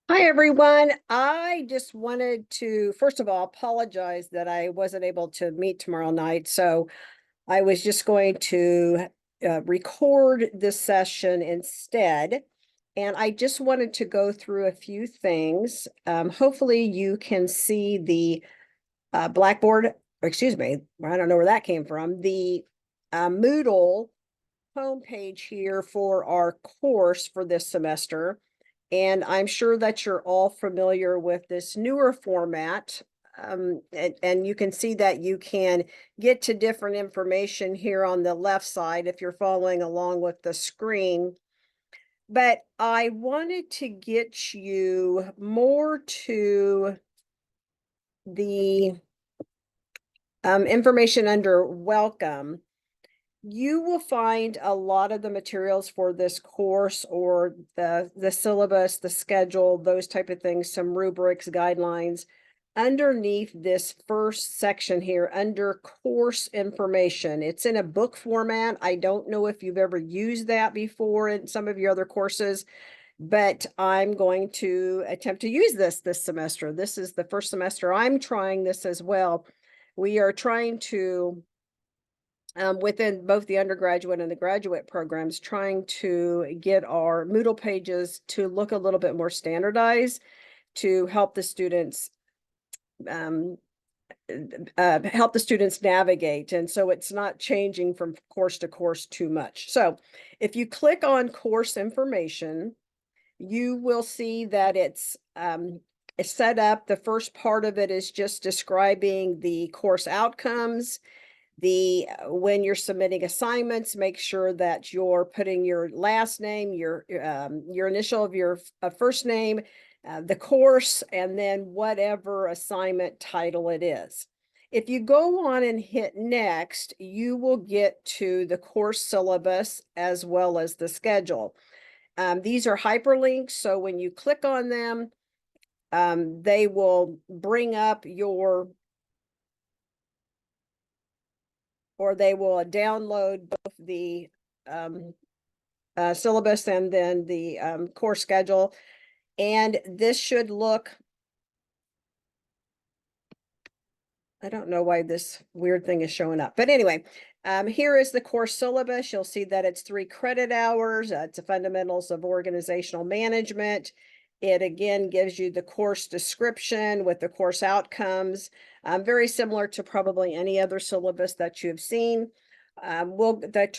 Hi, everyone. I just wanted to, first of all, apologize that I wasn't able to meet tomorrow night. So I was just going to record this session instead. And I just wanted to go through a few things. Hopefully you can see the Blackboard, or excuse me, I don't know where that came from, the Moodle homepage here for our course for this semester. And I'm sure that you're all familiar with this newer format. And you can see that you can get to different information here on the left side if you're following along with the screen. But I wanted to get you more to the information under welcome. You will find a lot of the materials for this course or the syllabus, the schedule, those type of things, some rubrics, guidelines underneath this first section here under course information. It's in a book format. I don't know if you've ever used that before in some of your other courses, but I'm going to attempt to use this semester. This is the first semester I'm trying this as well. We are trying to within both the undergraduate and the graduate programs, trying to get our Moodle pages to look a little bit more standardized to help the students navigate. And so it's not changing from course to course too much. So if you click on course information, you will see that it's set up. The first part of it is just describing the course outcomes. When you're submitting assignments, make sure that you're putting your last name, your initial of your first name, the course, and then whatever assignment title it is. If you go on and hit next, you will get to the course syllabus as well as the schedule. These are hyperlinks, so when you click on them, they will bring up or they will download both the syllabus and then the course schedule. And this should look, I don't know why this weird thing is showing up, but anyway, here is the course syllabus. You'll see that it's 3 credit hours. It's a fundamentals of organizational management. It again gives you the course description with the course outcomes, very similar to probably any other syllabus that you've seen. The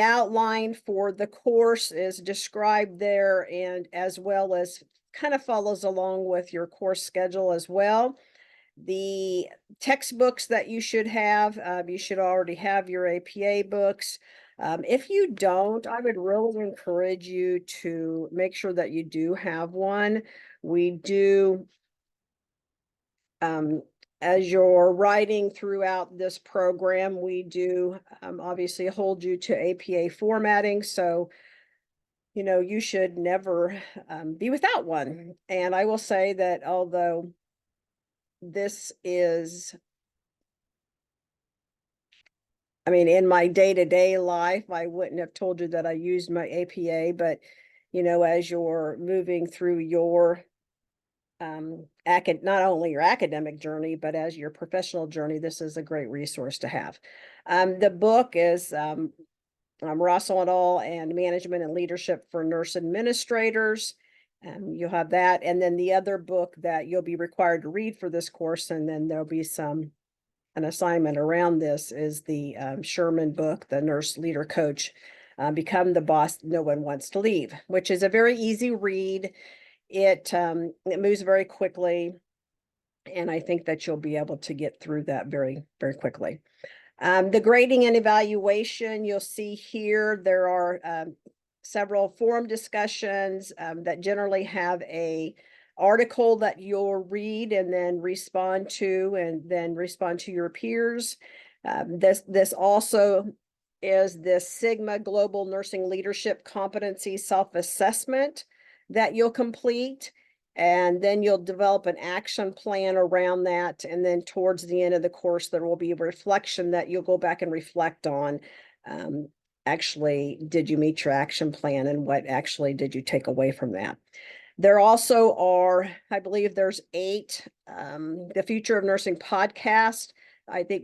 outline for the course is described there, and as well as kind of follows along with your course schedule as well. The textbooks that you should have, you should already have your APA books. If you don't, I would really encourage you to make sure that you do have one. We do, as you're writing throughout this program, we do obviously hold you to APA formatting. So, you know, you should never be without one. And I will say that although this is, I mean, in my day-to-day life, I wouldn't have told you that I used my APA, but, you know, as you're moving through your not only your academic journey, but as your professional journey, this is a great resource to have. The book is Russell et al. And Management and Leadership for Nurse Administrators. You'll have that. And then the other book that you'll be required to read for this course, and then there'll be an assignment around this, is the Sherman book, The Nurse Leader Coach, Become the Boss No One Wants to Leave, which is a very easy read. It moves very quickly, and I think that you'll be able to get through that very, very quickly. The grading and evaluation, you'll see here, there are several forum discussions that generally have a article that you'll read and then respond to, and then respond to your peers. This also is this Sigma Global Nursing Leadership Competency Self-Assessment that you'll complete. And then you'll develop an action plan around that. And then towards the end of the course, there will be a reflection that you'll go back and reflect on. Actually, did you meet your action plan, and what actually did you take away from that? There also are, I believe there's 8, the Future of Nursing podcast.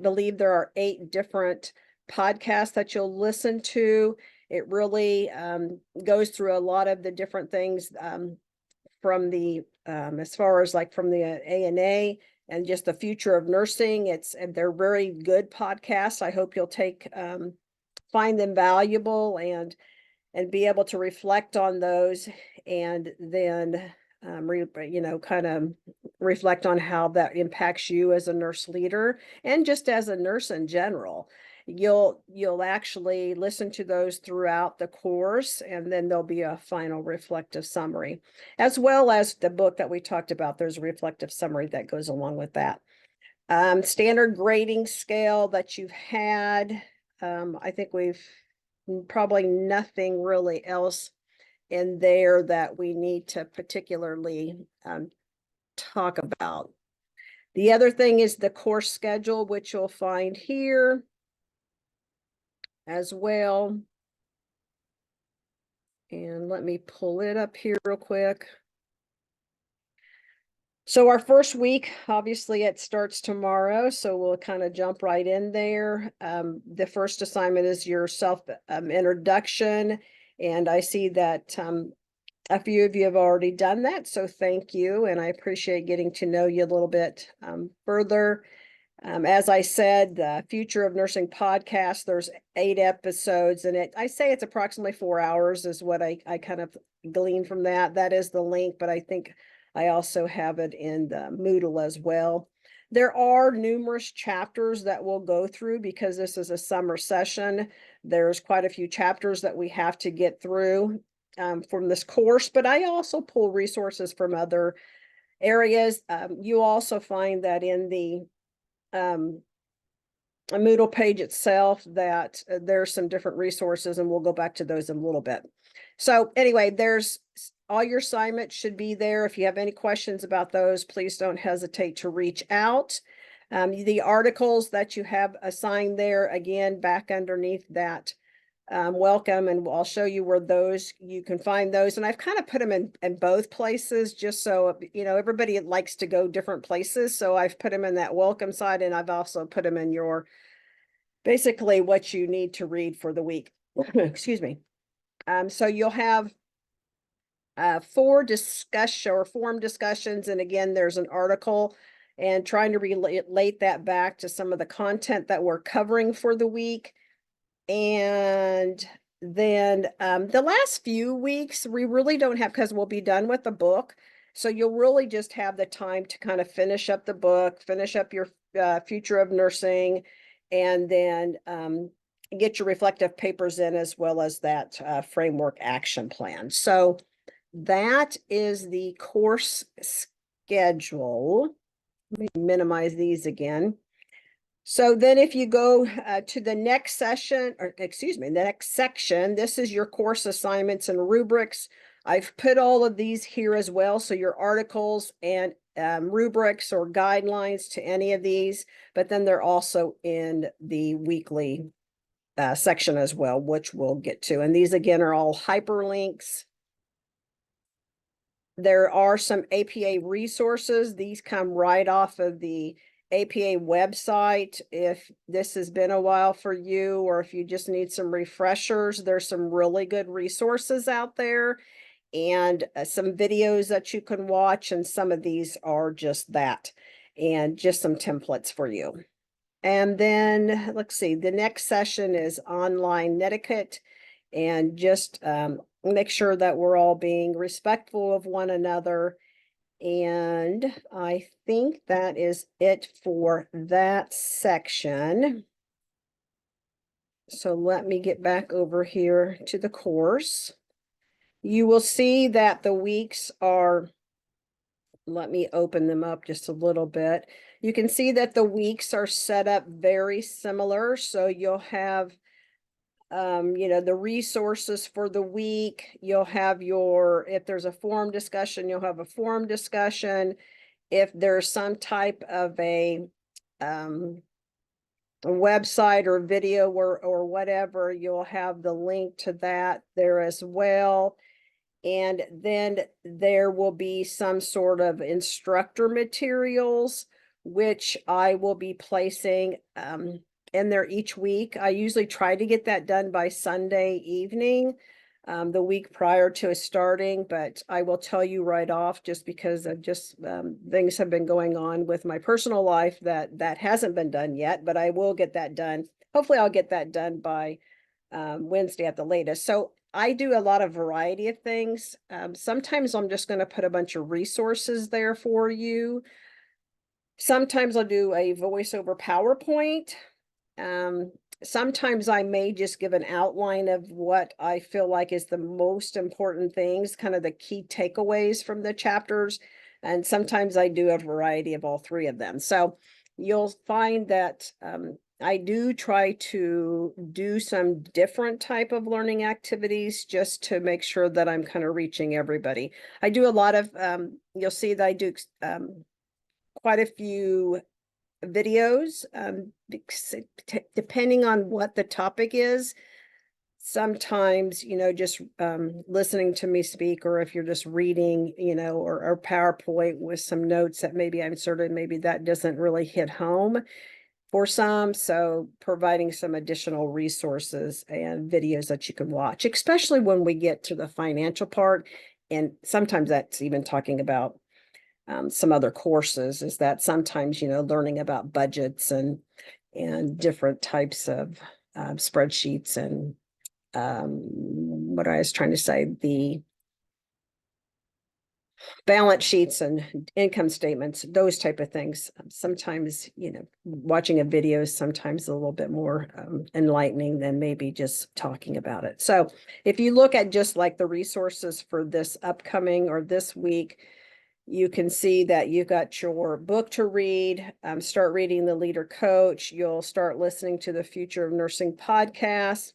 Believe there are 8 different podcasts that you'll listen to. It really goes through a lot of the different things from the as far as like from the ANA and just the future of nursing. They're very good podcasts. I hope you'll find them valuable and be able to reflect on those, and then kind of reflect on how that impacts you as a nurse leader and just as a nurse in general. You'll actually listen to those throughout the course, and then there'll be a final reflective summary, as well as the book that we talked about. There's a reflective summary that goes along with that. Standard grading scale that you've had. I think we've probably nothing really else in there that we need to particularly talk about. The other thing is the course schedule, which you'll find here as well. And let me pull it up here real quick. So our first week, obviously it starts tomorrow, so we'll kind of jump right in there. The first assignment is your self introduction, and I see that a few of you have already done that, so thank you, and I appreciate getting to know you a little bit further. As I said, the Future of Nursing podcast, there's 8 episodes, and I say it's approximately 4 hours is what I kind of glean from that. That is the link, but I think I also have it in the Moodle as well. There are numerous chapters that we'll go through because this is a summer session. There's quite a few chapters that we have to get through from this course, but I also pull resources from other areas. You also find that in the a Moodle page itself that there's some different resources, and we'll go back to those in a little bit. So anyway, there's all your assignments should be there. If you have any questions about those, please don't hesitate to reach out. The articles that you have assigned there, again, back underneath that welcome, and I'll show you where you can find those. And I've kind of put them in both places just so, everybody likes to go different places. So I've put them in that welcome side, and I've also put them in your, basically what you need to read for the week. Excuse me. So you'll have 4 forum discussions. And again, there's an article, and trying to relate that back to some of the content that we're covering for the week. And then the last few weeks, we really don't have, because we'll be done with the book. So you'll really just have the time to kind of finish up the book, finish up your Future of Nursing, and then get your reflective papers in, as well as that framework action plan. So that is the course schedule. Let me minimize these again. So then if you go to the next session, or excuse me, the next section, this is your course assignments and rubrics. I've put all of these here as well. So your articles and rubrics or guidelines to any of these, but then they're also in the weekly section as well, which we'll get to. And these again are all hyperlinks. There are some APA resources. These come right off of the APA website. If this has been a while for you, or if you just need some refreshers, there's some really good resources out there, and some videos that you can watch. And some of these are just that, and just some templates for you. And then let's see, the next session is online netiquette, and just make sure that we're all being respectful of one another. And I think that is it for that section. So let me get back over here to the course. You will see that the weeks are, let me open them up just a little bit. You can see that the weeks are set up very similar. So you'll have the resources for the week. You'll have if there's a forum discussion, you'll have a forum discussion. If there's some type of a website or video or whatever, you'll have the link to that there as well. And then there will be some sort of instructor materials, which I will be placing in there each week. I usually try to get that done by Sunday evening, the week prior to starting, but I will tell you right off, just because of just things have been going on with my personal life, that hasn't been done yet, but I will get that done. Hopefully I'll get that done by Wednesday at the latest. So I do a lot of variety of things. Sometimes I'm just going to put a bunch of resources there for you. Sometimes I'll do a voiceover PowerPoint. Um, Sometimes I may just give an outline of what I feel like is the most important things, kind of the key takeaways from the chapters. And sometimes I do a variety of all three of them. So you'll find that I do try to do some different type of learning activities just to make sure that I'm kind of reaching everybody. I do a lot of, you'll see that I do quite a few videos, depending on what the topic is. Sometimes, just listening to me speak, or if you're just reading, or PowerPoint with some notes that maybe I've inserted, maybe that doesn't really hit home for some. So providing some additional resources and videos that you can watch, especially when we get to the financial part. And sometimes that's even talking about some other courses, is that sometimes, learning about budgets and different types of spreadsheets and what I was trying to say, the balance sheets and income statements, those type of things. Sometimes, watching a video is sometimes a little bit more enlightening than maybe just talking about it. So if you look at just like the resources for this upcoming or this week, you can see that you've got your book to read, start reading The Leader Coach. You'll start listening to the Future of Nursing podcast.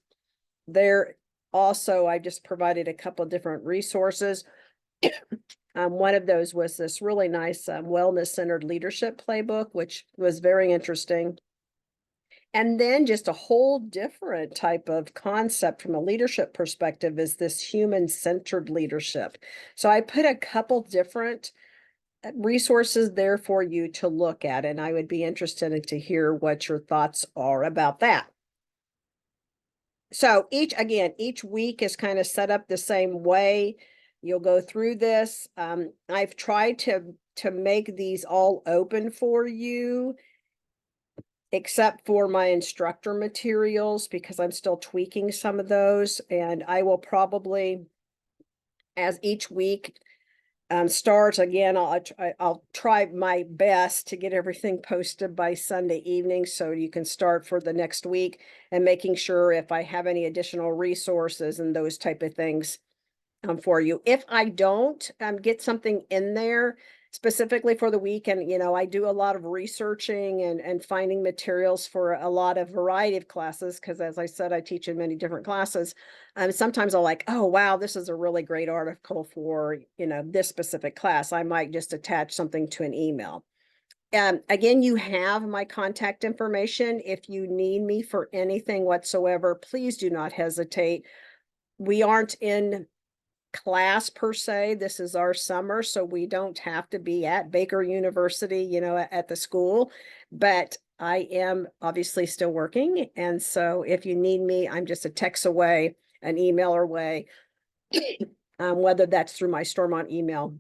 There also, I just provided a couple of different resources. One of those was this really nice wellness-centered leadership playbook, which was very interesting. And then just a whole different type of concept from a leadership perspective is this human-centered leadership. So I put a couple different resources there for you to look at, and I would be interested to hear what your thoughts are about that. So each week is kind of set up the same way. You'll go through this. I've tried to make these all open for you, except for my instructor materials, because I'm still tweaking some of those. And I will probably, as each week starts again, I'll try my best to get everything posted by Sunday evening, so you can start for the next week, and making sure if I have any additional resources and those type of things for you. If I don't get something in there specifically for the week, and I do a lot of researching and finding materials for a lot of variety of classes, because as I said, I teach in many different classes. Sometimes I'll like, oh wow, this is a really great article for this specific class. I might just attach something to an email. Again, you have my contact information. If you need me for anything whatsoever, please do not hesitate. We aren't in class per se. This is our summer, so we don't have to be at Baker University, at the school, but I am obviously still working. And so if you need me, I'm just a text away, an email away, whether that's through my Stormont email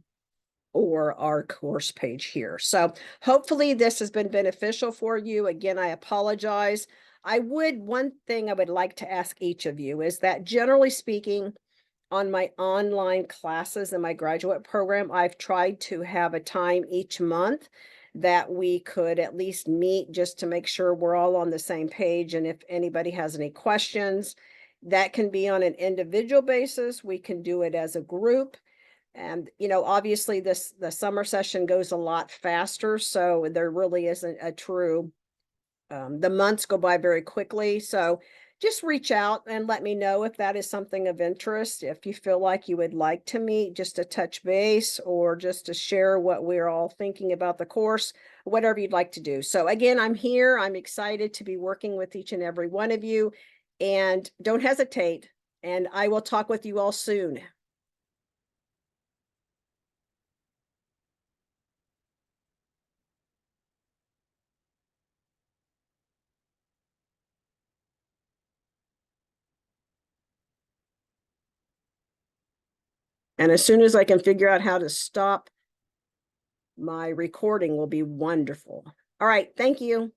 or our course page here. So hopefully this has been beneficial for you. Again, I apologize. One thing I would like to ask each of you is that, generally speaking, on my online classes in my graduate program, I've tried to have a time each month that we could at least meet, just to make sure we're all on the same page. And if anybody has any questions, that can be on an individual basis. We can do it as a group. And, obviously the summer session goes a lot faster, so there really isn't a true, the months go by very quickly. So just reach out and let me know if that is something of interest. If you feel like you would like to meet, just to touch base, or just to share what we're all thinking about the course, whatever you'd like to do. So again, I'm here. I'm excited to be working with each and every one of you, and don't hesitate. And I will talk with you all soon. And as soon as I can figure out how to stop my recording will be wonderful. All right, thank you.